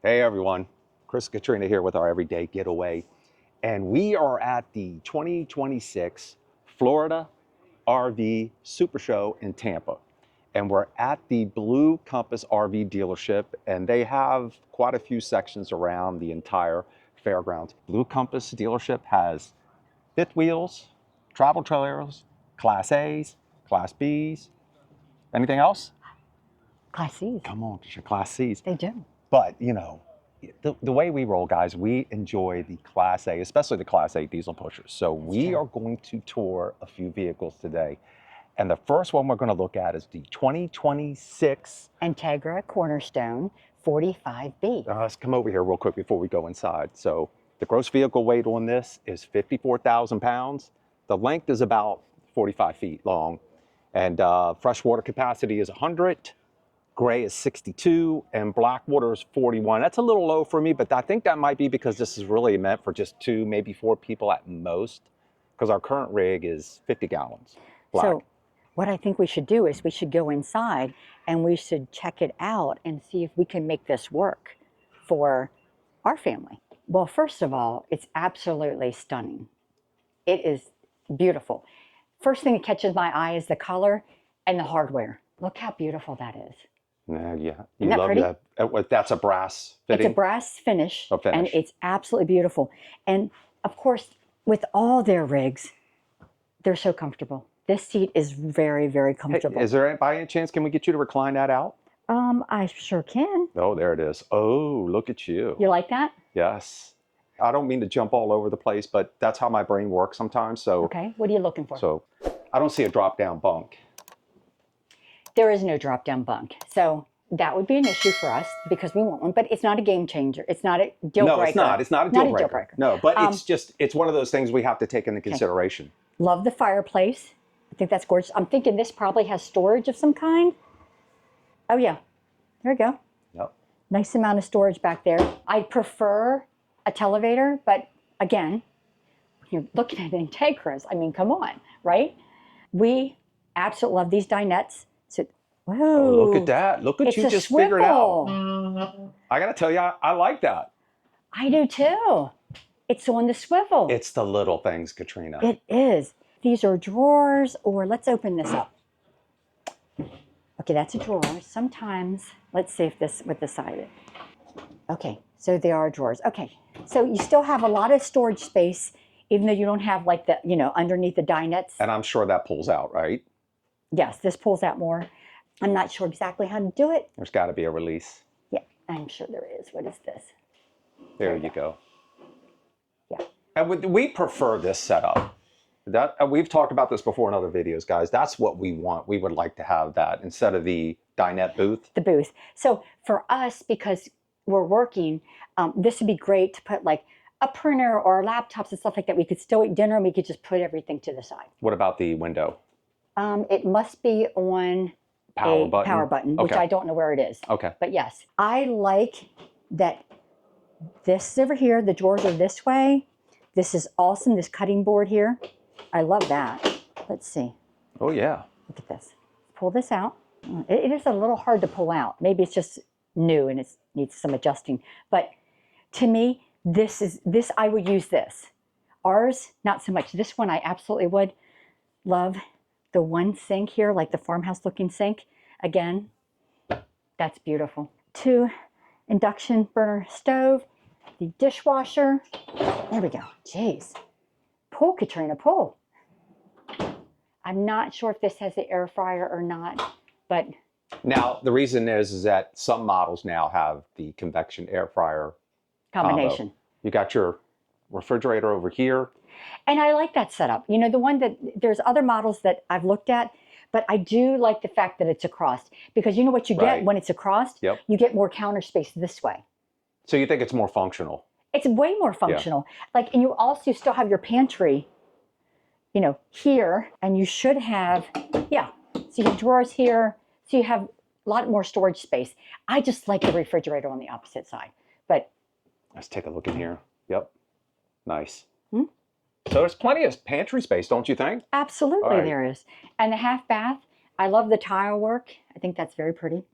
Hey everyone, Chris and Katrina here with our Everyday Getaway. And we are at the 2026 Florida RV SuperShow in Tampa. And we're at the Blue Compass RV dealership, and they have quite a few sections around the entire fairgrounds. Blue Compass dealership has fifth wheels, travel trailers, Class A's, Class B's. Anything else? Class C's. Come on, it's your Class C's. They do. But, you know, the way we roll, guys, we enjoy the Class A, especially the Class A diesel pushers. So we are going to tour a few vehicles today. And the first one we're going to look at is the 2026 Entegra Cornerstone 45B. Let's come over here real quick before we go inside. So the gross vehicle weight on this is 54,000 pounds. The length is about 45 feet long. And freshwater capacity is 100. Gray is 62 and black water is 41. That's a little low for me, but I think that might be because this is really meant for just 2, maybe 4 people at most, because our current rig is 50 gallons black. So what I think we should do is we should go inside and we should check it out and see if we can make this work for our family. Well, first of all, it's absolutely stunning. It is beautiful. First thing that catches my eye is the color and the hardware. Look how beautiful that is. Yeah, you Isn't love pretty? that. That's a brass fitting. It's a brass finish, A finish. and it's absolutely beautiful. And of course, with all their rigs, they're so comfortable. This seat is very, very comfortable. Hey, is there, by any chance, can we get you to recline that out? I sure can. Oh, there it is. Oh, look at you. You like that? Yes. I don't mean to jump all over the place, but that's how my brain works sometimes. So, Okay, what are you looking for? So I don't see a drop-down bunk. There is no drop-down bunk. So that would be an issue for us because we want one, but it's not a game changer. It's not a deal breaker. No, it's not. It's not a deal breaker. No, but it's one of those things we have to take into consideration. Love the fireplace. I think that's gorgeous. I'm thinking this probably has storage of some kind. Oh yeah, there we go. Yep. Nice amount of storage back there. I prefer a televator, but again, you're looking at Integras. I mean, come on, right? We absolutely love these dinettes. So, whoa. Oh, look at that. Look at you just figured out. I got to tell you, I like that. I do too. It's on the swivel. It's the little things, Katrina. It is. These are drawers, or let's open this up. Okay, that's a drawer. Sometimes, let's see if this, with the side. Okay, so there are drawers. Okay, so you still have a lot of storage space, even though you don't have like the, you know, underneath the dinettes. And I'm sure that pulls out, right? Yes, this pulls out more. I'm not sure exactly how to do it. There's got to be a release. Yeah, I'm sure there is. What is this? There you go. Yeah. And we prefer this setup. We've talked about this before in other videos, guys. That's what we want. We would like to have that instead of the dinette booth. The booth. So for us, because we're working, this would be great to put like a printer or laptops and stuff like that. We could still eat dinner and we could just put everything to the side. What about the window? It must be on Power a button? power button, which I don't know where it is. Okay. But yes, I like that this is over here. The drawers are this way. This is awesome, this cutting board here. I love that. Let's see. Oh, yeah. Look at this. Pull this out. It is a little hard to pull out. Maybe it's just new and it needs some adjusting. But to me, I would use this. Ours, not so much. This one I absolutely would love. The one sink here, like the farmhouse looking sink. Again, that's beautiful. 2 induction burner stove, the dishwasher. There we go. Jeez. Pull, Katrina, pull. I'm not sure if this has the air fryer or not, but. Now, the reason is that some models now have the convection air fryer Combination. combo. You got your refrigerator over here. And I like that setup. You know, the one that, there's other models that I've looked at, but I do like the fact that it's across. Because you know what you get when it's across? Yep. You get more counter space this way. So you think it's more functional? It's way more functional. Like, and you also still have your pantry, you know, here, and you should have, yeah. So you have drawers here, so you have a lot more storage space. I just like the refrigerator on the opposite side, but. Let's take a look in here. Yep. Nice. So there's plenty of pantry space, don't you think? Absolutely, there is. And the half bath, I love the tile work. I think that's very pretty.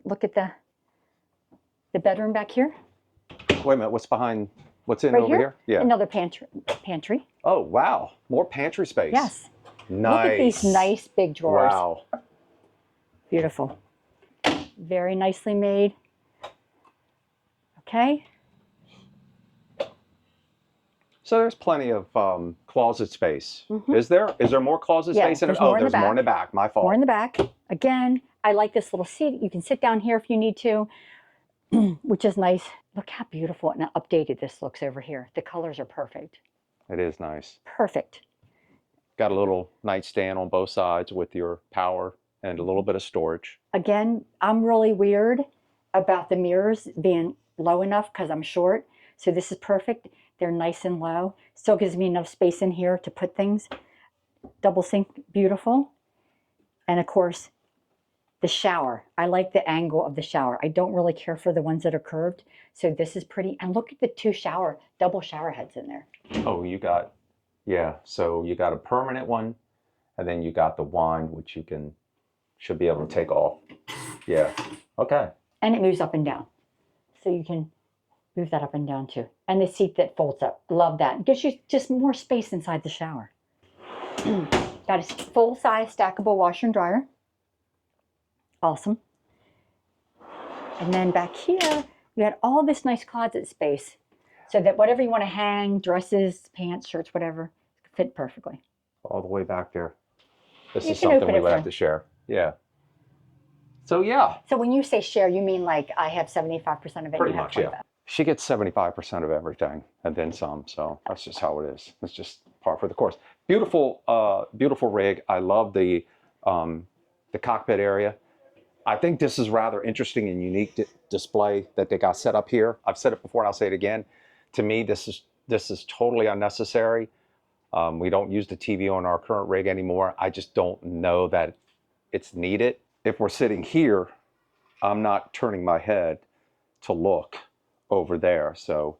Look at the bedroom back here. Wait a minute, what's in Right over here? Yeah. Another pantry. Oh, wow. More pantry space. Yes. Nice. Look at these nice big drawers. Wow. Beautiful. Very nicely made. Okay. So there's plenty of closet space. Is there? Is there more closet space in it? Oh, there's more in the back. My fault. More in the back. Again, I like this little seat. You can sit down here if you need to, which is nice. Look how beautiful and updated this looks over here. The colors are perfect. It is nice. Perfect. Got a little nightstand on both sides with your power and a little bit of storage. Again, I'm really weird about the mirrors being low enough because I'm short. So this is perfect. They're nice and low. Still gives me enough space in here to put things. Double sink, beautiful. And of course, the shower. I like the angle of the shower. I don't really care for the ones that are curved. So this is pretty. And look at the double shower heads in there. Oh, yeah. So you got a permanent one, and then you got the wand, which should be able to take off. Yeah. Okay. And it moves up and down. So you can move that up and down too. And the seat that folds up. Love that. It gives you just more space inside the shower. Got a full-size stackable washer and dryer. Awesome. And then back here, you had all this nice closet space so that whatever you want to hang, dresses, pants, shirts, whatever, fit perfectly. All the way back there. This You is can something open we it would for- have to share. Yeah. So yeah. So when you say share, you mean like I have 75% of it, Pretty you have much, 25%. yeah. She gets 75% of everything and then some. So that's just how it is. It's just par for the course. Beautiful, beautiful rig. I love the cockpit area. I think this is rather interesting and unique display that they got set up here. I've said it before and I'll say it again. To me, this is totally unnecessary. We don't use the TV on our current rig anymore. I just don't know that it's needed. If we're sitting here, I'm not turning my head to look over there. So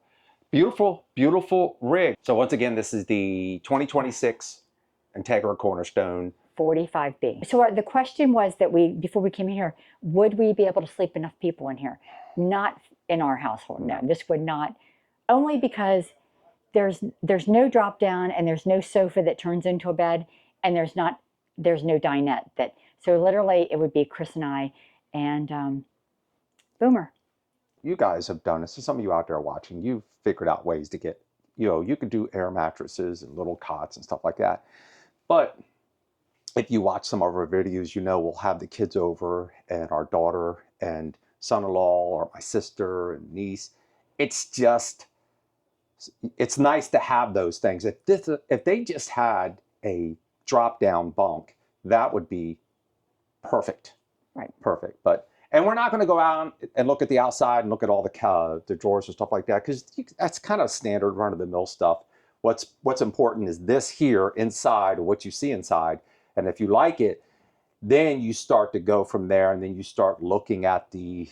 beautiful, beautiful rig. So once again, this is the 2026 Entegra Cornerstone 45B. So the question was that before we came in here, would we be able to sleep enough people in here? Not in our household, no. This would not, only because there's no drop down and there's no sofa that turns into a bed, and there's no dinette so literally it would be Chris and I and Boomer. You guys have done this. So some of you out there watching, you've figured out ways to get, you could do air mattresses and little cots and stuff like that. But if you watch some of our videos, we'll have the kids over and our daughter and son-in-law or my sister and niece. It's nice to have those things. If they just had a drop-down bunk, that would be perfect. Right. Perfect. And we're not going to go out and look at the outside and look at all the drawers and stuff like that, because that's kind of standard run-of-the-mill stuff. What's important is this here inside, or what you see inside. And if you like it, then you start to go from there, and then you start looking at the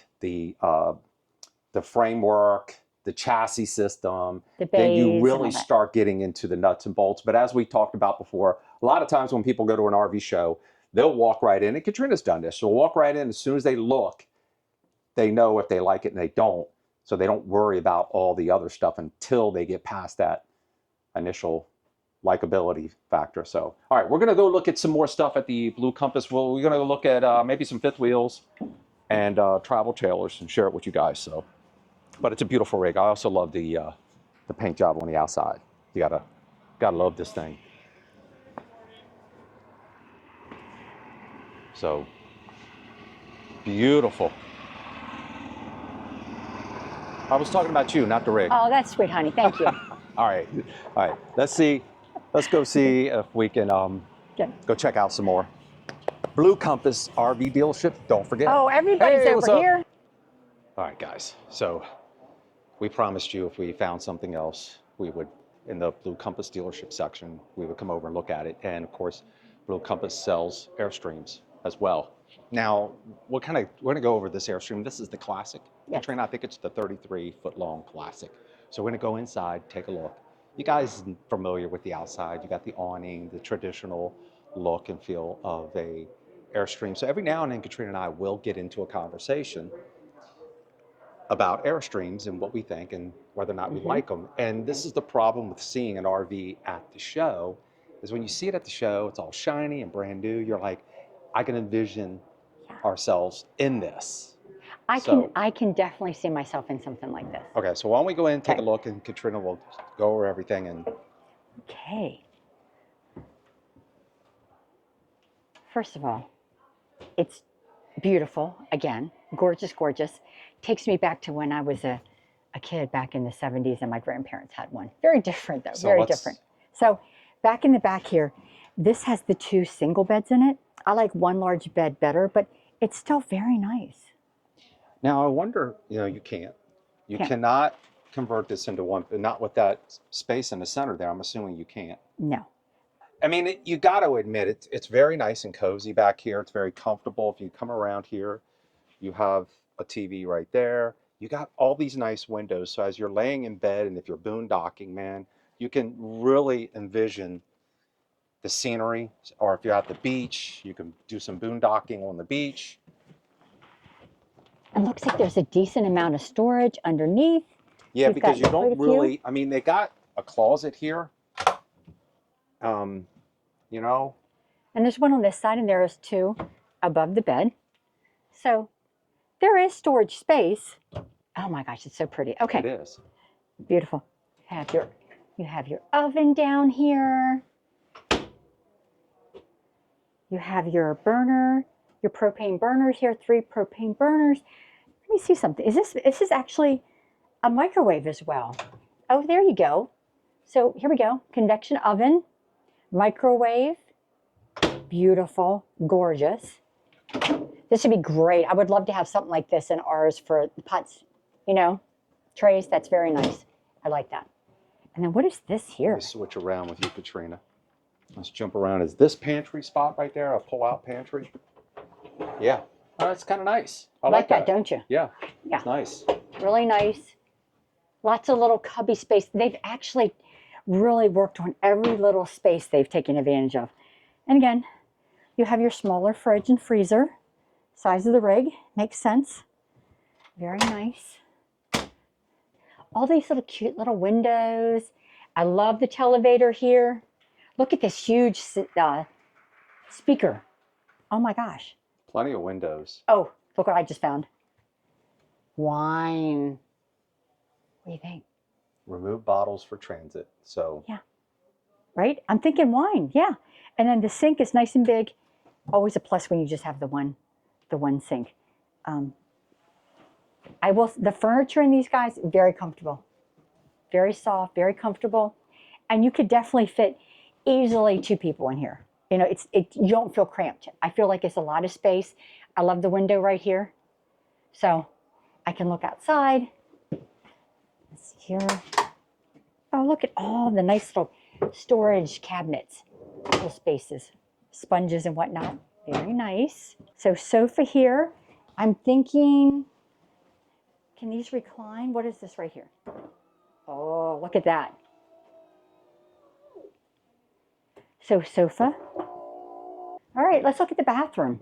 framework, the chassis system. Then you really start getting into the nuts and bolts. But as we talked about before, a lot of times when people go to an RV show, they'll walk right in, and Katrina's done this. She'll walk right in. As soon as they look, they know if they like it and they don't. So they don't worry about all the other stuff until they get past that initial likability factor. So, all right, we're going to go look at some more stuff at the Blue Compass. We're going to look at maybe some fifth wheels and travel trailers and share it with you guys. So, but it's a beautiful rig. I also love the paint job on the outside. You gotta love this thing. So beautiful. I was talking about you, not the rig. Oh, that's sweet, honey. Thank you. All right. Let's go see if we can go check out some more. Blue Compass RV dealership. Don't forget. Oh, everybody's over here. All right, guys. So we promised you if we found something else, we would, in the Blue Compass dealership section, we would come over and look at it. And of course, Blue Compass sells Airstreams as well. Now, we're going to go over this Airstream. This is the Classic. Yes. Katrina, I think it's the 33-foot-long Classic. So we're going to go inside, take a look. You guys are familiar with the outside. You got the awning, the traditional look and feel of a Airstream. So every now and then, Katrina and I will get into a conversation about Airstreams and what we think and whether or not we like them. And this is the problem with seeing an RV at the show, is when you see it at the show, it's all shiny and brand new. You're like, I can envision ourselves in this. I can definitely see myself in something like this. Okay, so why don't we go in and take a look, and Katrina will go over everything. And okay. First of all, it's beautiful. Again, gorgeous, gorgeous. Takes me back to when I was a kid back in the 70s and my grandparents had one. Very different though, very different. So back in the back here, this has the 2 single beds in it. I like one large bed better, but it's still very nice. Now I wonder, you cannot convert this into one, not with that space in the center there. I'm assuming you can't. No. I mean, you got to admit, it's very nice and cozy back here. It's very comfortable. If you come around here, you have a TV right there. You got all these nice windows. So as you're laying in bed, and if you're boondocking, man, you can really envision the scenery. Or if you're at the beach, you can do some boondocking on the beach. It looks like there's a decent amount of storage underneath. Yeah, because you don't really, I mean, they got a closet here. And there's one on this side, and there is 2 above the bed. So there is storage space. Oh my gosh, it's so pretty. Okay. It is. Beautiful. You have your oven down here. You have your burner, your propane burners here, 3 propane burners. Let me see something. This is actually a microwave as well. Oh, there you go. So here we go. Convection oven, microwave. Beautiful, gorgeous. This would be great. I would love to have something like this in ours for the pots, trays. That's very nice. I like that. And then what is this here? Let me switch around with you, Katrina. Let's jump around. Is this pantry spot right there a pull-out pantry? Yeah. Oh, that's kind of nice. I like that, don't you? Yeah. Yeah. It's nice. Really nice. Lots of little cubby space. They've actually really worked on every little space they've taken advantage of. And again, you have your smaller fridge and freezer. Size of the rig makes sense. Very nice. All these little cute little windows. I love the televator here. Look at this huge speaker. Oh my gosh. Plenty of windows. Oh, look what I just found. Wine. What do you think? Remove bottles for transit. So. Yeah. Right? I'm thinking wine. Yeah. And then the sink is nice and big. Always a plus when you just have the one sink. The furniture in these guys, very comfortable. Very soft, very comfortable. And you could definitely fit easily 2 people in here. You don't feel cramped. I feel like it's a lot of space. I love the window right here. So I can look outside. Let's see here. Oh, look at all the nice little storage cabinets, little spaces, sponges and whatnot. Very nice. So sofa here. I'm thinking, can these recline? What is this right here? Oh, look at that. So sofa. All right, let's look at the bathroom.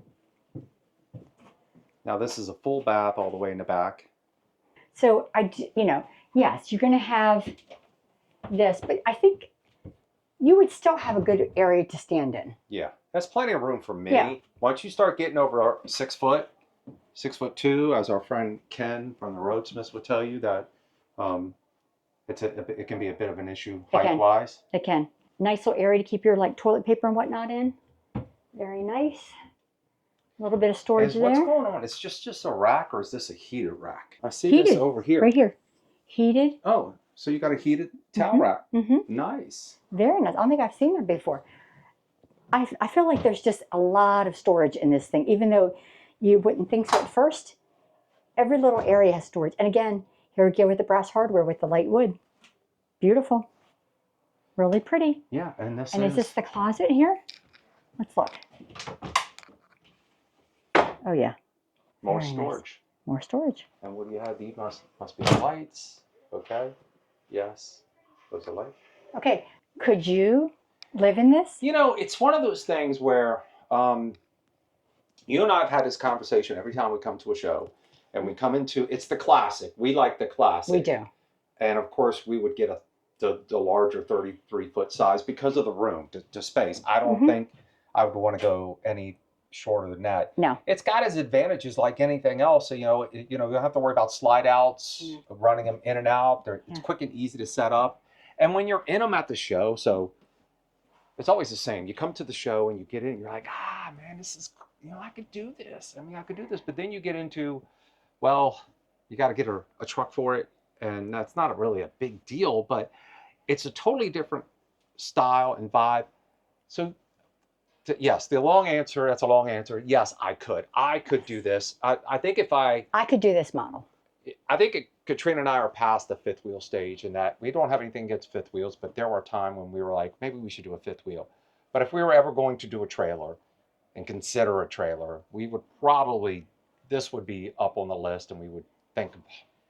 Now this is a full bath all the way in the back. So yes, you're going to have this, but I think you would still have a good area to stand in. Yeah, that's plenty of room for me. Yeah. Once you start getting over 6 foot, 6'2", as our friend Ken from the Roadsmiths would tell you, that it can be a bit of an issue height-wise. It can. Nice little area to keep your toilet paper and whatnot in. Very nice. A little bit of storage there. What's going on? It's just a rack, or is this a heated rack? I see this over here. Right here. Heated. Oh, so you got a heated towel rack. Mm-hmm. Nice. Very nice. I don't think I've seen that before. I feel like there's just a lot of storage in this thing, even though you wouldn't think so at first. Every little area has storage. And again, here we go with the brass hardware with the light wood. Beautiful. Really pretty. Yeah, and is this the closet here? Let's look. Oh yeah. More Very storage. Nice. More storage. And what do you have? These must be the lights. Okay. Yes. Those are lights. Okay. Could you live in this? It's one of those things where You and I have had this conversation every time we come to a show, and we come into, it's the classic. We like the classic. We do. And of course, we would get the larger 33-foot size because of the room, to space. I don't think I would want to go any shorter than that. No. It's got its advantages like anything else. So, you don't have to worry about slide outs, running them in and out. It's quick and easy to set up. And when you're in them at the show, so it's always the same. You come to the show and you get in, you're like, man, this is, I could do this. I mean, I could do this. But then you get into, well, you got to get a truck for it. And that's not really a big deal, but it's a totally different style and vibe. So yes, the long answer, that's a long answer. Yes, I could do this. I think I could do this model. I think Katrina and I are past the fifth wheel stage in that we don't have anything against fifth wheels, but there were a time when we were like, maybe we should do a fifth wheel. But if we were ever going to do a trailer and consider a trailer, we would probably, this would be up on the list, and we would think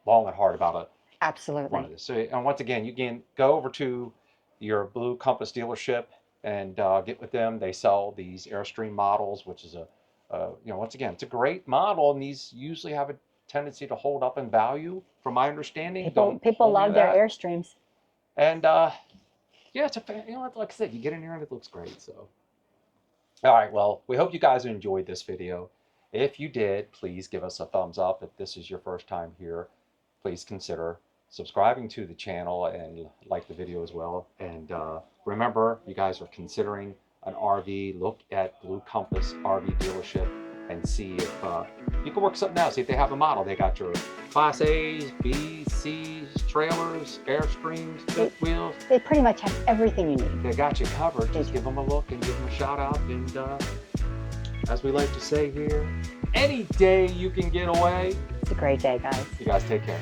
long and hard about it. Absolutely. One of this. So, and once again, you can go over to your Blue Compass dealership and get with them. They sell these Airstream models, which is once again, it's a great model, and these usually have a tendency to hold up in value, from my understanding. People love their Airstreams. And it's like I said, you get in here and it looks great. So, all right, well, we hope you guys enjoyed this video. If you did, please give us a thumbs up. If this is your first time here, please consider subscribing to the channel and like the video as well. And remember, you guys are considering an RV, look at Blue Compass RV dealership and see if you can work something out. See if they have a model. They got your Class A's, B's, C's, trailers, Airstreams, fifth wheels. They pretty much have everything you need. They got you covered. Just give them a look and give them a shout out. And as we like to say here, any day you can get away. It's a great day, guys. You guys take care.